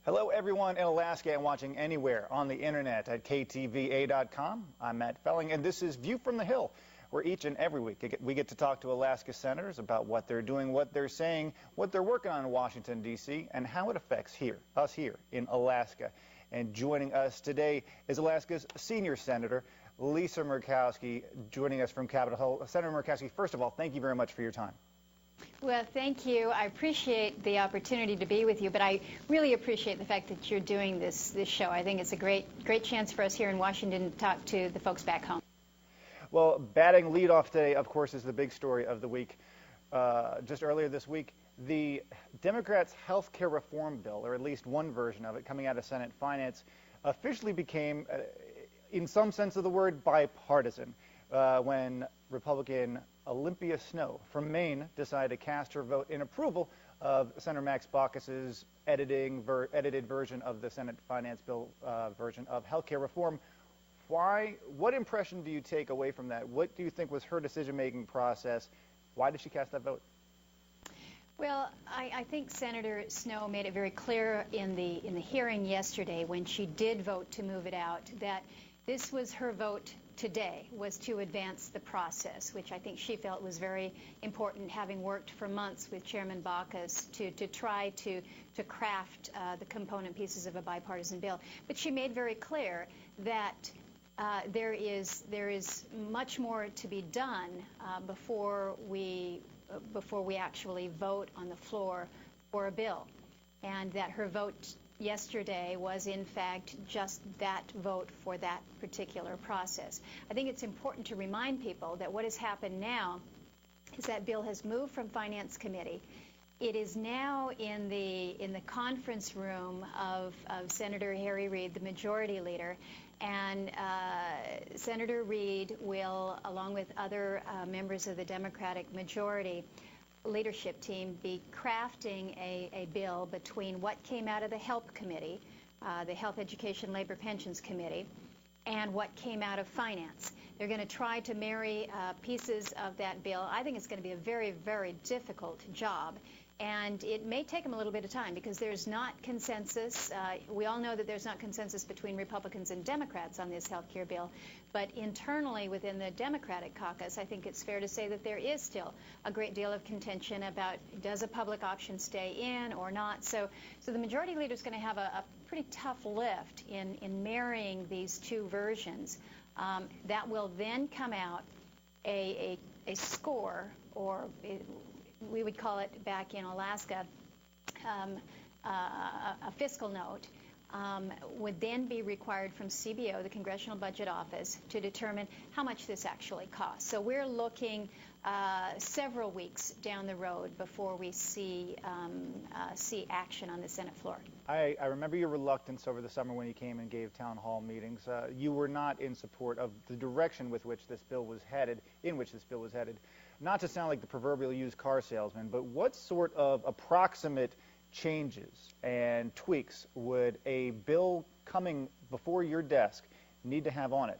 Hello, everyone in Alaska and watching anywhere on the internet at KTVA.com. I'm Matt Felling, and this is View from the Hill, where each and every week we get to talk to Alaska senators about what they're doing, what they're saying, what they're working on in Washington, D.C., and how it affects us here in Alaska. And joining us today is Alaska's senior senator, Lisa Murkowski, joining us from Capitol Hill. Senator Murkowski, first of all, thank you very much for your time. Well, thank you. I appreciate the opportunity to be with you, but I really appreciate the fact that you're doing this show. I think it's a great chance for us here in Washington to talk to the folks back home. Well, batting leadoff today, of course, is the big story of the week. Just earlier this week, the Democrats' health care reform bill, or at least one version of it, coming out of Senate Finance, officially became, in some sense of the word, bipartisan when Republican Olympia Snowe from Maine decided to cast her vote in approval of Senator Max Baucus's edited version of the Senate Finance bill version of health care reform. What impression do you take away from that? What do you think was her decision-making process? Why did she cast that vote? Well, I think Senator Snowe made it very clear in the hearing yesterday when she did vote to move it out that this was her vote today, was to advance the process, which I think she felt was very important, having worked for months with Chairman Baucus to try to craft the component pieces of a bipartisan bill. But she made very clear that there is much more to be done before we actually vote on the floor for a bill, and that her vote yesterday was in fact just that vote for that particular process. I think it's important to remind people that what has happened now is that bill has moved from Finance Committee. It is now in the conference room of Senator Harry Reid, the majority leader, and Senator Reid will, along with other members of the Democratic majority leadership team, be crafting a bill between what came out of the HELP Committee, the Health, Education, Labor, Pensions Committee, and what came out of Finance. They're going to try to marry pieces of that bill. I think it's going to be a very, very difficult job. And it may take them a little bit of time because there's not consensus. We all know that there's not consensus between Republicans and Democrats on this health care bill. But internally within the Democratic caucus, I think it's fair to say that there is still a great deal of contention about does a public option stay in or not. So the majority leader is going to have a pretty tough lift in marrying these two versions. That will then come out a score, or we would call it back in Alaska, a fiscal note, would then be required from CBO, the Congressional Budget Office, to determine how much this actually costs. So we're looking several weeks down the road before we see action on the Senate floor. I remember your reluctance over the summer when you came and gave town hall meetings. You were not in support of the direction with which this bill was headed, Not to sound like the proverbial used car salesman, but what sort of approximate changes and tweaks would a bill coming before your desk need to have on it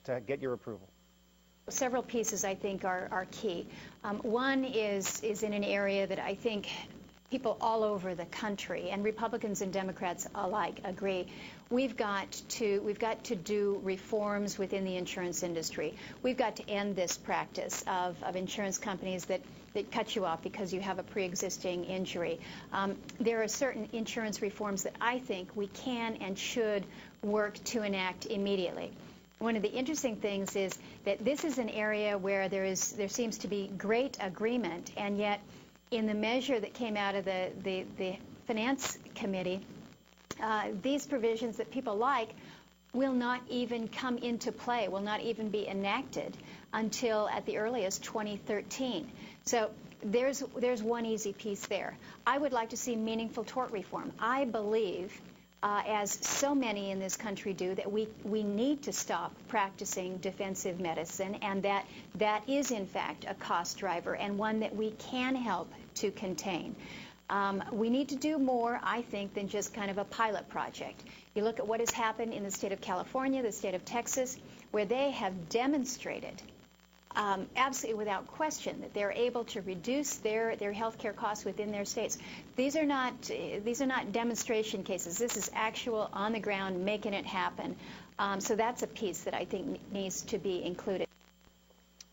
to get your approval? Several pieces, I think, are key. One is in an area that I think people all over the country, and Republicans and Democrats alike, agree. We've got to do reforms within the insurance industry. We've got to end this practice of insurance companies that cut you off because you have a pre-existing injury. There are certain insurance reforms that I think we can and should work to enact immediately. One of the interesting things is that this is an area where there seems to be great agreement, and yet in the measure that came out of the Finance Committee, these provisions that people like will not even come into play, will not even be enacted until at the earliest 2013. So there's one easy piece there. I would like to see meaningful tort reform. I believe, as so many in this country do, that we need to stop practicing defensive medicine, and that is in fact a cost driver and one that we can help to contain. We need to do more, I think, than just kind of a pilot project. You look at what has happened in the state of California, the state of Texas, where they have demonstrated absolutely without question that they're able to reduce their health care costs within their states. These are not demonstration cases. This is actual on the ground making it happen. So that's a piece that I think needs to be included.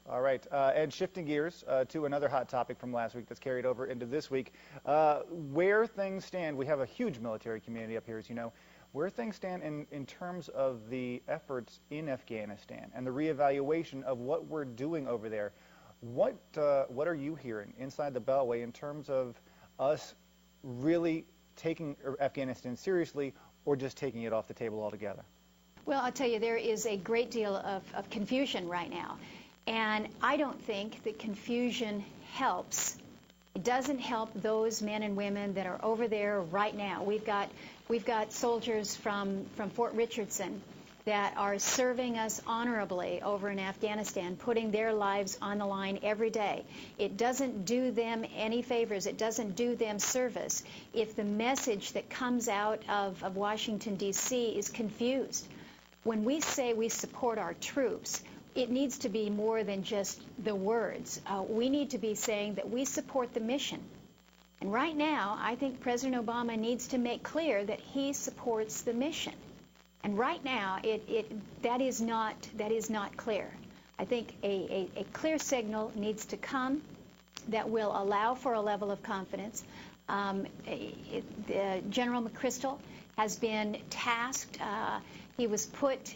All right, and shifting gears to another hot topic from last week that's carried over into this week, where things stand. We have a huge military community up here, as you know. Where things stand in terms of the efforts in Afghanistan and the reevaluation of what we're doing over there. What are you hearing inside the Beltway in terms of us really taking Afghanistan seriously or just taking it off the table altogether? Well, I'll tell you, there is a great deal of confusion right now. And I don't think that confusion helps. It doesn't help those men and women that are over there right now. We've got soldiers from Fort Richardson that are serving us honorably over in Afghanistan, putting their lives on the line every day. It doesn't do them any favors. It doesn't do them service if the message that comes out of Washington, D.C. is confused. When we say we support our troops, it needs to be more than just the words. We need to be saying that we support the mission. And right now, I think President Obama needs to make clear that he supports the mission. And right now, that is not clear. I think a clear signal needs to come that will allow for a level of confidence. General McChrystal has been tasked. He was put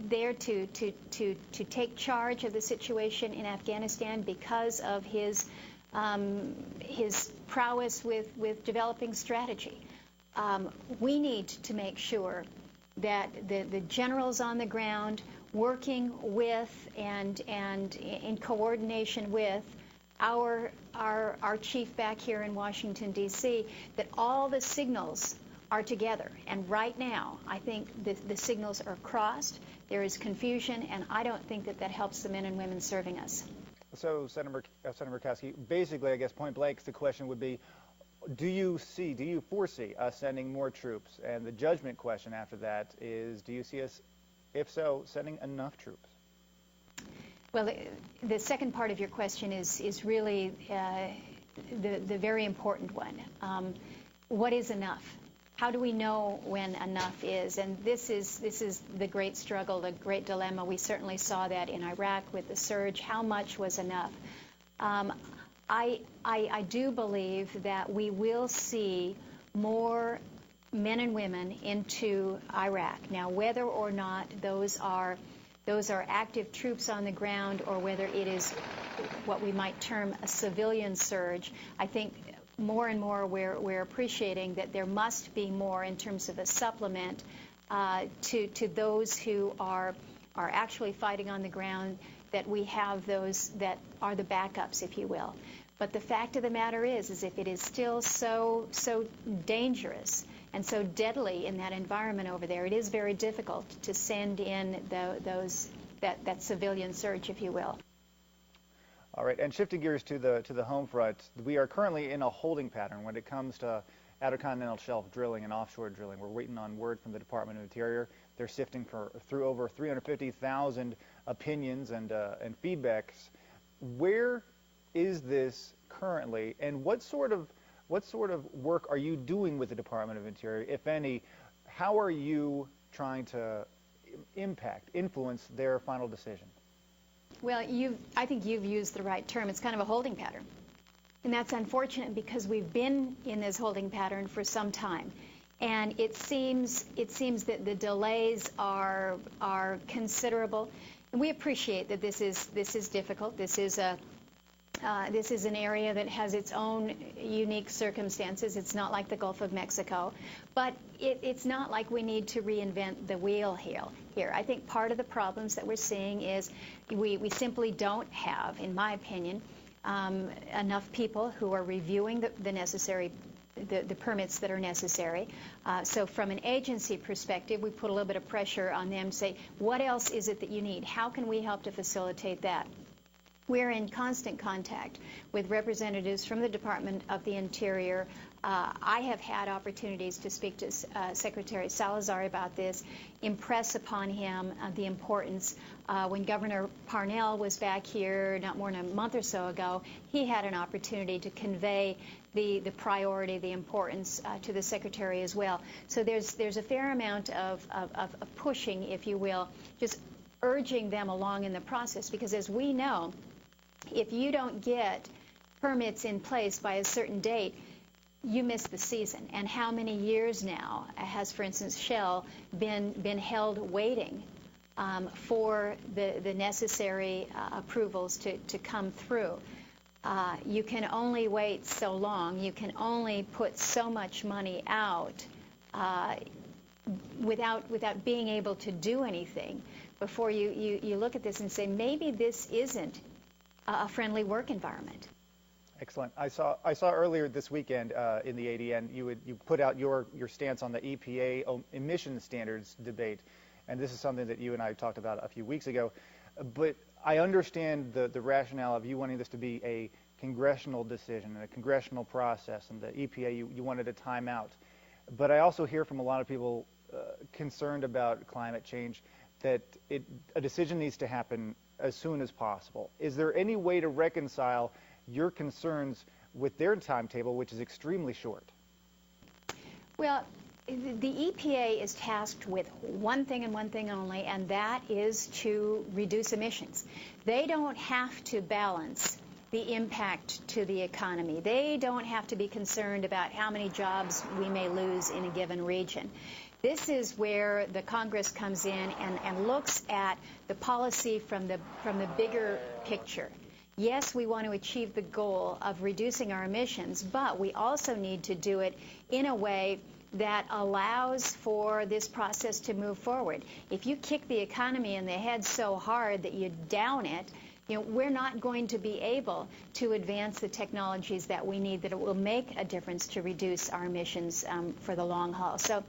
there to take charge of the situation in Afghanistan because of his prowess with developing strategy. We need to make sure that the generals on the ground, working with and in coordination with our chief back here in Washington, D.C., that all the signals are together. And right now, I think the signals are crossed. There is confusion, and I don't think that helps the men and women serving us. So, Senator Murkowski, basically, I guess point blank, the question would be, do you foresee us sending more troops? And the judgment question after that is, do you see us, if so, sending enough troops? Well, the second part of your question is really the very important one. What is enough? How do we know when enough is? And this is the great struggle, the great dilemma. We certainly saw that in Iraq with the surge. How much was enough? I do believe that we will see more men and women into Iraq. Now, whether or not those are active troops on the ground or whether it is what we might term a civilian surge, I think more and more we're appreciating that there must be more in terms of a supplement to those who are actually fighting on the ground, that we have those that are the backups, if you will. But the fact of the matter is if it is still so dangerous and so deadly in that environment over there, it is very difficult to send in that civilian surge, if you will. All right, and shifting gears to the home front, we are currently in a holding pattern when it comes to outer continental shelf drilling and offshore drilling. We're waiting on word from the Department of Interior. They're sifting through over 350,000 opinions and feedbacks. Where is this currently, and what sort of work are you doing with the Department of Interior, if any? How are you trying to influence their final decision? Well, I think you've used the right term. It's kind of a holding pattern. And that's unfortunate because we've been in this holding pattern for some time. And it seems that the delays are considerable. And we appreciate that this is difficult. This is an area that has its own unique circumstances. It's not like the Gulf of Mexico. But it's not like we need to reinvent the wheel here. I think part of the problems that we're seeing is we simply don't have, in my opinion, enough people who are reviewing the necessary the permits that are necessary. So from an agency perspective, we put a little bit of pressure on them to say, what else is it that you need? How can we help to facilitate that? We're in constant contact with representatives from the Department of the Interior, I have had opportunities to speak to Secretary Salazar about this, impress upon him the importance. When Governor Parnell was back here not more than a month or so ago, he had an opportunity to convey the priority, the importance to the Secretary as well. So there's a fair amount of pushing, if you will, just urging them along in the process, because as we know, if you don't get permits in place by a certain date, you miss the season. And how many years now has, for instance, Shell been held waiting for the necessary approvals to come through? You can only wait so long. You can only put so much money out without being able to do anything before you look at this and say, maybe this isn't a friendly work environment. Excellent. I saw earlier this weekend in the ADN you put out your stance on the EPA emission standards debate, and this is something that you and I talked about a few weeks ago. But I understand the rationale of you wanting this to be a congressional decision and a congressional process, and the EPA you wanted a timeout. But I also hear from a lot of people concerned about climate change that a decision needs to happen as soon as possible. Is there any way to reconcile your concerns with their timetable, which is extremely short? Well, the EPA is tasked with one thing and one thing only, and that is to reduce emissions. They don't have to balance the impact to the economy. They don't have to be concerned about how many jobs we may lose in a given region. This is where the Congress comes in and looks at the policy from the bigger picture. Yes, we want to achieve the goal of reducing our emissions, but we also need to do it in a way that allows for this process to move forward. If you kick the economy in the head so hard that you down it, we're not going to be able to advance the technologies that we need that will make a difference to reduce our emissions for the long haul. So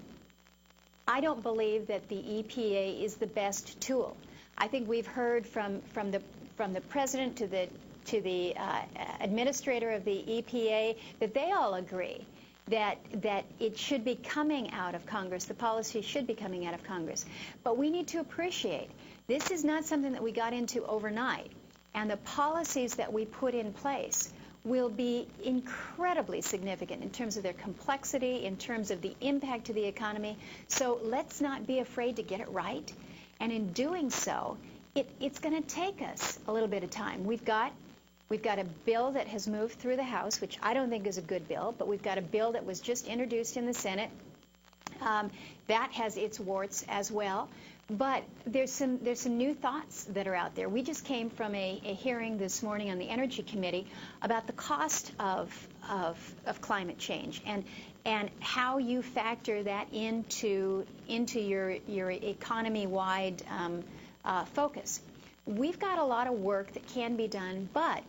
I don't believe that the EPA is the best tool. I think we've heard from the president to the administrator of the EPA that they all agree that it should be coming out of Congress. The policy should be coming out of Congress. But we need to appreciate this is not something that we got into overnight. And the policies that we put in place will be incredibly significant in terms of their complexity, in terms of the impact to the economy. So let's not be afraid to get it right. And in doing so, it's going to take us a little bit of time. We've got a bill that has moved through the House, which I don't think is a good bill, but we've got a bill that was just introduced in the Senate. That has its warts as well. But there's some new thoughts that are out there. We just came from a hearing this morning on the Energy Committee about the cost of climate change and how you factor that into your economy-wide focus. We've got a lot of work that can be done, but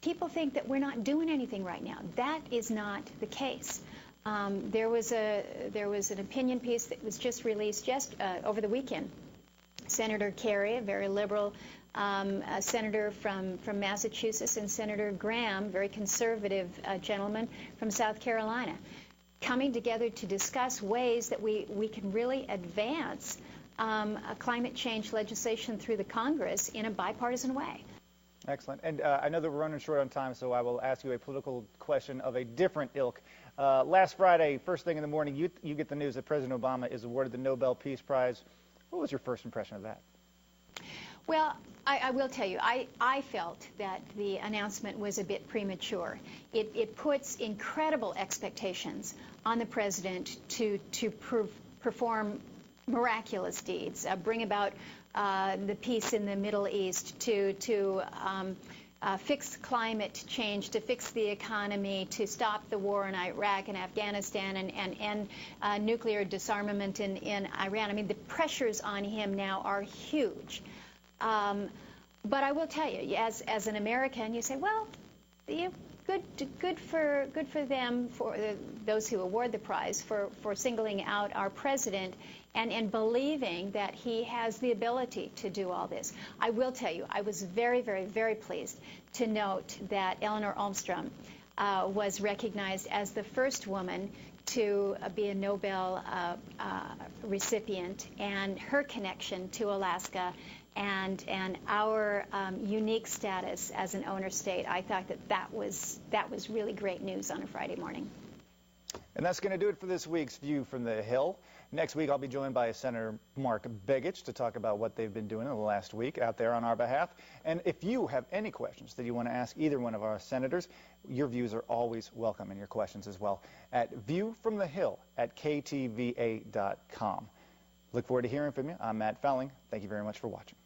people think that we're not doing anything right now. That is not the case. There was an opinion piece that was just released over the weekend. Senator Kerry, a very liberal senator from Massachusetts, and Senator Graham, very conservative gentleman from South Carolina, coming together to discuss ways that we can really advance climate change legislation through the Congress in a bipartisan way. Excellent. And I know that we're running short on time, so I will ask you a political question of a different ilk. Last Friday, first thing in the morning, you get the news that President Obama is awarded the Nobel Peace Prize. What was your first impression of that? Well, I will tell you, I felt that the announcement was a bit premature. It puts incredible expectations on the president to perform miraculous deeds, bring about the peace in the Middle East, to fix climate change, to fix the economy, to stop the war in Iraq and Afghanistan, and end nuclear disarmament in Iran. I mean, the pressures on him now are huge. But I will tell you, as an American, you say, well, good for them, for those who award the prize, for singling out our president and believing that he has the ability to do all this. I will tell you, I was very, very, very pleased to note that Eleanor Olmstrom was recognized as the first woman to be a Nobel recipient, and her connection to Alaska and our unique status as an owner state. I thought that was really great news on a Friday morning. And that's going to do it for this week's View from the Hill. Next week, I'll be joined by Senator Mark Begich to talk about what they've been doing in the last week out there on our behalf. And if you have any questions that you want to ask either one of our senators, your views are always welcome, and your questions as well, at viewfromthehill@ktva.com. Look forward to hearing from you. I'm Matt Fowling. Thank you very much for watching.